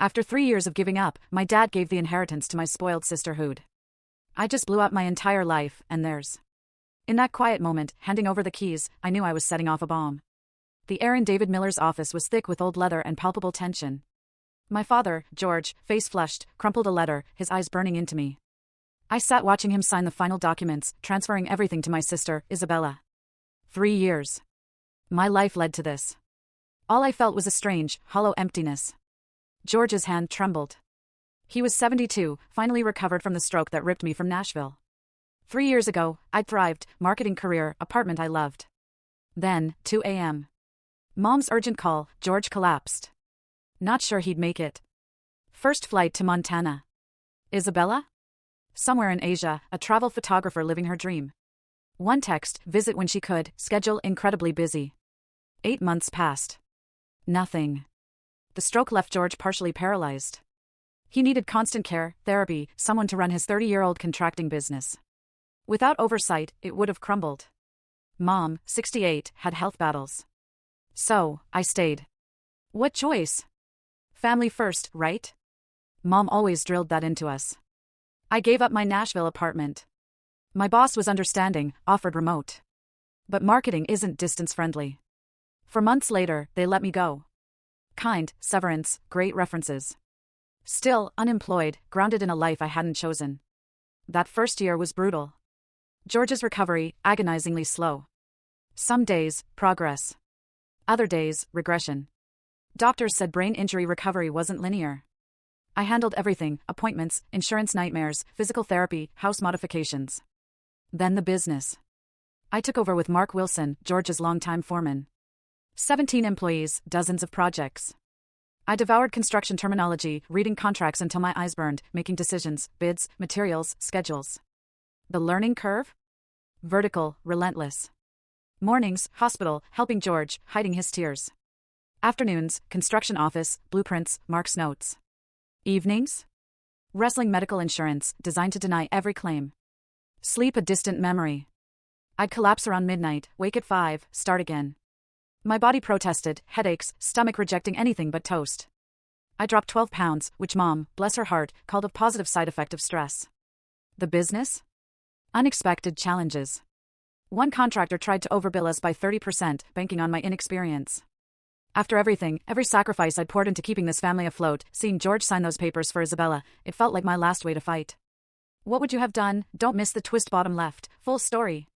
After 3 years of giving up, my dad gave the inheritance to my spoiled sister Hood. I just blew up my entire life, and theirs. In that quiet moment, handing over the keys, I knew I was setting off a bomb. The air in David Miller's office was thick with old leather and palpable tension. My father, George, face flushed, crumpled a letter, his eyes burning into me. I sat watching him sign the final documents, transferring everything to my sister, Isabella. 3 years. My life led to this. All I felt was a strange, hollow emptiness. George's hand trembled. He was 72, finally recovered from the stroke that ripped me from Nashville. 3 years ago, I'd thrived, marketing career, apartment I loved. Then, 2 a.m. Mom's urgent call, George collapsed. Not sure he'd make it. First flight to Montana. Isabella? Somewhere in Asia, a travel photographer living her dream. One text, visit when she could, schedule incredibly busy. 8 months passed. Nothing. The stroke left George partially paralyzed. He needed constant care, therapy, someone to run his 30-year-old contracting business. Without oversight, it would have crumbled. Mom, 68, had health battles. So, I stayed. What choice? Family first, right? Mom always drilled that into us. I gave up my Nashville apartment. My boss was understanding, offered remote. But marketing isn't distance-friendly. For months later, they let me go. Kind, severance, great references. Still, unemployed, grounded in a life I hadn't chosen. That first year was brutal. George's recovery, agonizingly slow. Some days, progress. Other days, regression. Doctors said brain injury recovery wasn't linear. I handled everything, appointments, insurance nightmares, physical therapy, house modifications. Then the business. I took over with Mark Wilson, George's longtime foreman. 17 employees, dozens of projects. I devoured construction terminology, reading contracts until my eyes burned, making decisions, bids, materials, schedules. The learning curve? Vertical, relentless. Mornings, hospital, helping George, hiding his tears. Afternoons, construction office, blueprints, Mark's notes. Evenings? Wrestling medical insurance, designed to deny every claim. Sleep a distant memory. I'd collapse around midnight, wake at 5, start again. My body protested, headaches, stomach rejecting anything but toast. I dropped 12 pounds, which Mom, bless her heart, called a positive side effect of stress. The business? Unexpected challenges. One contractor tried to overbill us by 30%, banking on my inexperience. After everything, every sacrifice I'd poured into keeping this family afloat, seeing George sign those papers for Isabella, it felt like my last way to fight. What would you have done? Don't miss the twist bottom left. Full story.